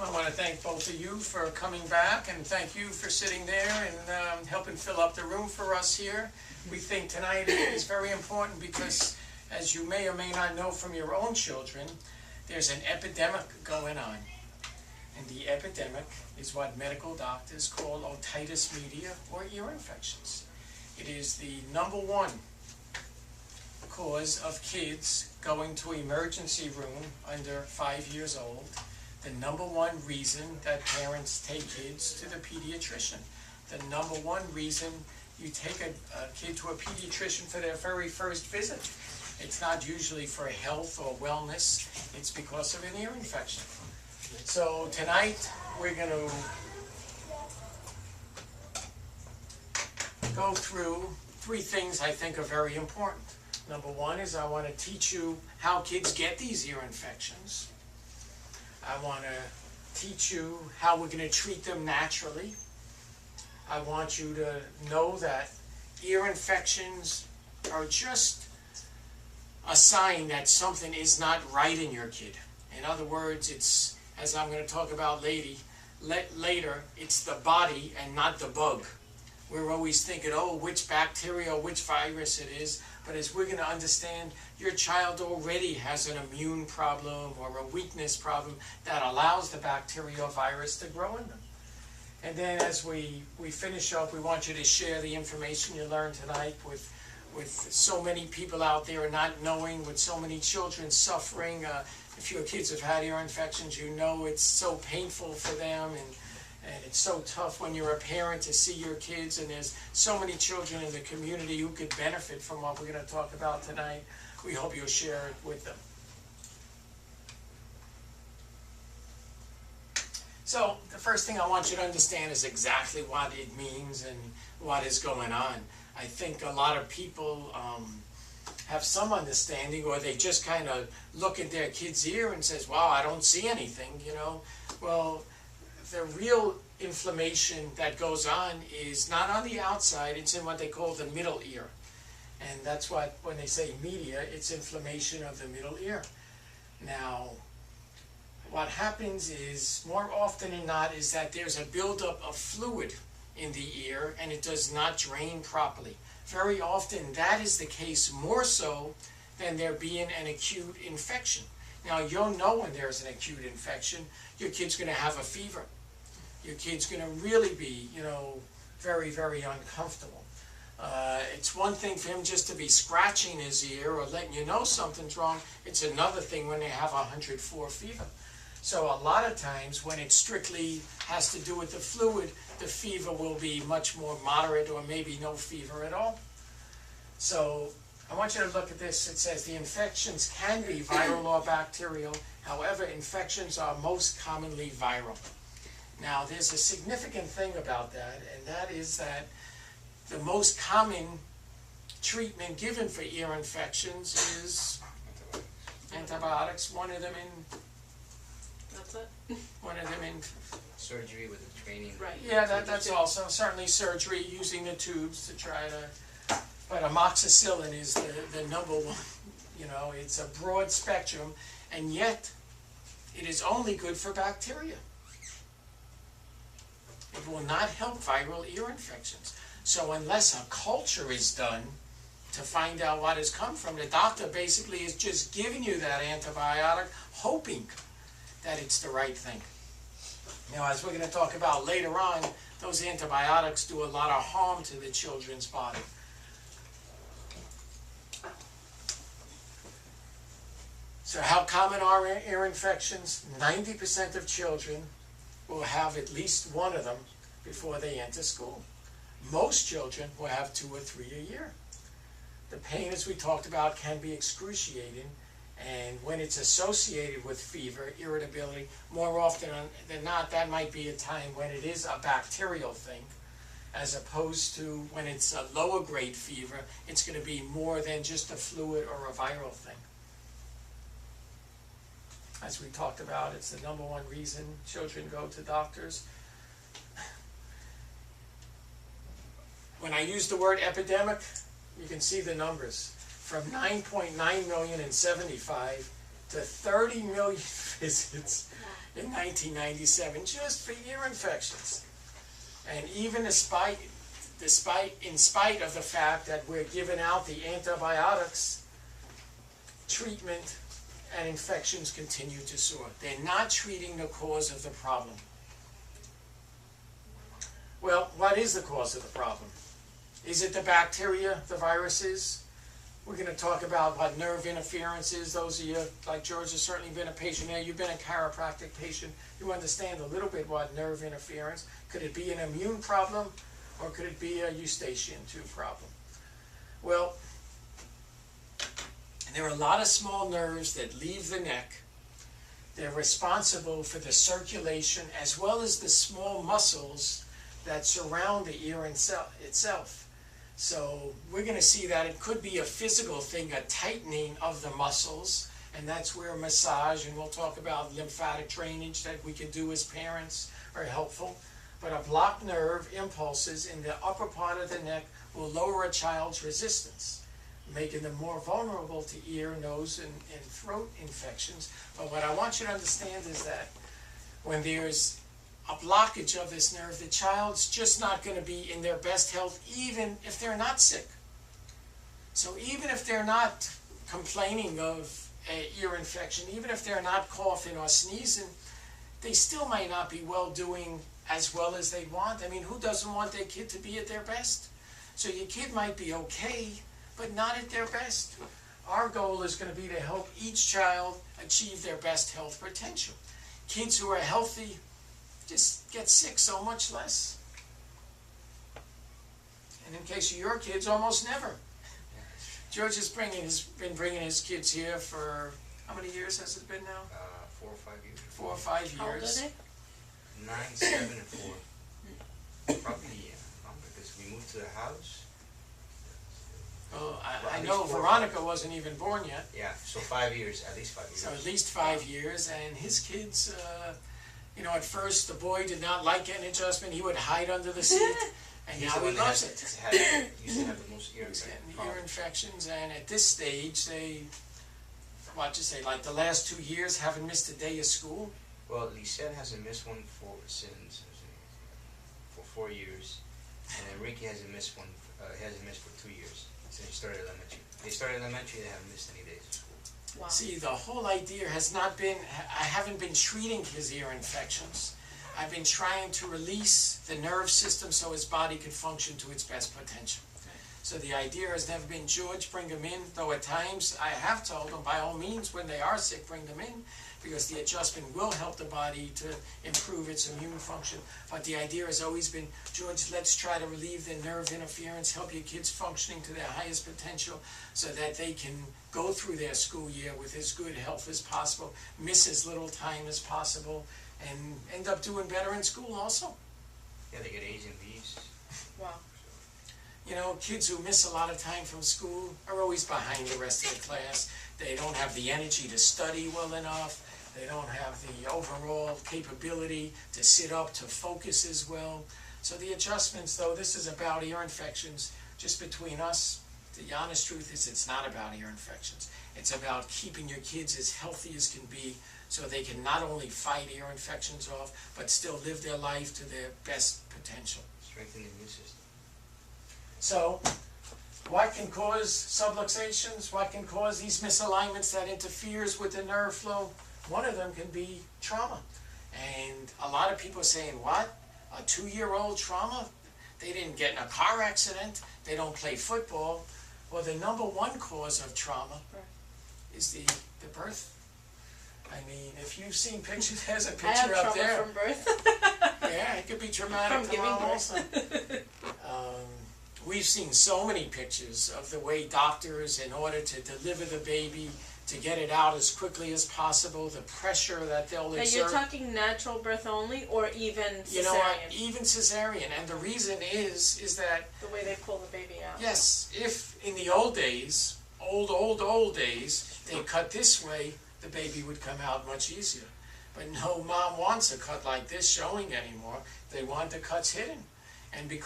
I want to thank both of you for coming back, and thank you for sitting there and helping fill up the room for us here. We think tonight is very important because, as you may or may not know from your own children, there's an epidemic going on. And the epidemic is what medical doctors call otitis media, or ear infections. It is the #1 cause of kids going to emergency room under 5 years old. The #1 reason that parents take kids to the pediatrician. The #1 reason you take a kid to a pediatrician for their very first visit. It's not usually for health or wellness. It's because of an ear infection. So tonight we're going to go through 3 things I think are very important. #1 is I want to teach you how kids get these ear infections. I want to teach you how we're going to treat them naturally. I want you to know that ear infections are just a sign that something is not right in your kid. In other words, it's, as I'm going to talk about later, it's the body and not the bug. We're always thinking, oh, which bacteria, which virus it is. But as we're going to understand, your child already has an immune problem or a weakness problem that allows the bacteria or virus to grow in them. And then as we finish up, we want you to share the information you learned tonight with so many people out there not knowing, with so many children suffering. If your kids have had ear infections, you know it's so painful for them, and it's so tough when you're a parent to see your kids, and there's so many children in the community who could benefit from what we're going to talk about tonight. We hope you'll share it with them. So the first thing I want you to understand is exactly what it means and what is going on. I think a lot of people have some understanding, or they just kind of look at their kid's ear and says, wow, I don't see anything, you know. Well, the real inflammation that goes on is not on the outside, it's in what they call the middle ear. And that's what, when they say media, it's inflammation of the middle ear. Now, what happens is, more often than not, is that there's a buildup of fluid in the ear and it does not drain properly. Very often that is the case, more so than there being an acute infection. Now, you'll know when there's an acute infection, your kid's going to have a fever. Your kid's going to really be, you know, very, very uncomfortable. It's one thing for him just to be scratching his ear or letting you know something's wrong. It's another thing when they have 104 fever. So a lot of times when it strictly has to do with the fluid, the fever will be much more moderate or maybe no fever at all. So I want you to look at this. It says the infections can be viral or bacterial. However, infections are most commonly viral. Now, there's a significant thing about that, and that is that the most common treatment given for ear infections is antibiotics. One of them in... That's it? One of them in... Surgery with the training. Right. Yeah, that's also certainly surgery, using the tubes to try to... But amoxicillin is the #1. You know, it's a broad spectrum, and yet it is only good for bacteria. It will not help viral ear infections. So unless a culture is done to find out what has come from, the doctor basically is just giving you that antibiotic, hoping that it's the right thing. Now, as we're going to talk about later on, those antibiotics do a lot of harm to the children's body. So how common are ear infections? 90% of children will have at least one of them before they enter school. Most children will have 2 or 3 a year. The pain, as we talked about, can be excruciating, and when it's associated with fever, irritability, more often than not, that might be a time when it is a bacterial thing, as opposed to when it's a lower grade fever, it's going to be more than just a fluid or a viral thing. As we talked about, it's the #1 reason children go to doctors. When I use the word epidemic, you can see the numbers. From 9.9 million in '75 to 30 million visits in 1997 just for ear infections. And even in spite of the fact that we're giving out the antibiotics, treatment and infections continue to soar. They're not treating the cause of the problem. Well, what is the cause of the problem? Is it the bacteria, the viruses? We're going to talk about what nerve interference is. Those of you, like George, has certainly been a patient there. You've been a chiropractic patient. You understand a little bit what nerve interference. Could it be an immune problem, or could it be a eustachian tube problem? Well, there are a lot of small nerves that leave the neck. They're responsible for the circulation as well as the small muscles that surround the ear itself. So we're going to see that it could be a physical thing, a tightening of the muscles, and that's where massage, and we'll talk about lymphatic drainage that we can do as parents, are helpful. But a blocked nerve impulses in the upper part of the neck will lower a child's resistance, making them more vulnerable to ear, nose, and throat infections. But what I want you to understand is that when there's a blockage of this nerve, the child's just not going to be in their best health, even if they're not sick. So even if they're not complaining of an ear infection, even if they're not coughing or sneezing, they still might not be doing as well as they want. I mean, who doesn't want their kid to be at their best? So your kid might be okay, but not at their best. Our goal is going to be to help each child achieve their best health potential. Kids who are healthy just get sick so much less. And in case of your kids, almost never. George has been bringing his kids here for, how many years has it been now? 4 or 5 years. 4 or 5 years. How old are they? 9, 7, and 4. Probably longer because we moved to the house. Well, Well, I at know least 4 or Veronica 5. wasn't even born yet. Yeah, so 5 years, at least 5 years. So at least 5 years, and his kids, you know, at first the boy did not like getting adjustment. He would hide under the seat, and He's now the he one that loves has- it. used to have the most ear He's getting infection. ear infections, and at this stage, they, what you say, like the last 2 years, haven't missed a day of school. Well, Lisette hasn't missed one for 4 years, and Enrique hasn't missed one. He hasn't missed for 2 years since he started elementary. They started elementary; they haven't missed any days of school. Wow. See, the whole idea has not been, I haven't been treating his ear infections. I've been trying to release the nerve system so his body could function to its best potential. So the idea has never been, George, bring them in, though at times I have told them, by all means, when they are sick, bring them in, because the adjustment will help the body to improve its immune function. But the idea has always been, George, let's try to relieve the nerve interference, help your kids functioning to their highest potential so that they can go through their school year with as good health as possible, miss as little time as possible, and end up doing better in school also. Yeah, they get A's and B's. Wow. You know, kids who miss a lot of time from school are always behind the rest of the class. They don't have the energy to study well enough. They don't have the overall capability to sit up, to focus as well. So the adjustments, though, this is about ear infections. Just between us, the honest truth is it's not about ear infections. It's about keeping your kids as healthy as can be so they can not only fight ear infections off, but still live their life to their best potential. Strengthen the immune system. So, what can cause subluxations? What can cause these misalignments that interferes with the nerve flow? One of them can be trauma. And a lot of people are saying, what? A 2-year-old trauma? They didn't get in a car accident. They don't play football. Well, the number one cause of trauma is the birth. I mean, if you've seen pictures, there's a I picture have up trauma there. from birth. Yeah, it could be traumatic From to giving mom birth. also. We've seen so many pictures of the way doctors, in order to deliver the baby, to get it out as quickly as possible, the pressure that they'll Now exert. you're talking natural birth only, or even cesarean? You know what? Even cesarean. And the reason is that, The way they pull the baby out. yes, if in the old days, old days, they cut this way, the baby would come out much easier. But no mom wants a cut like this showing anymore. They want the cuts hidden. And because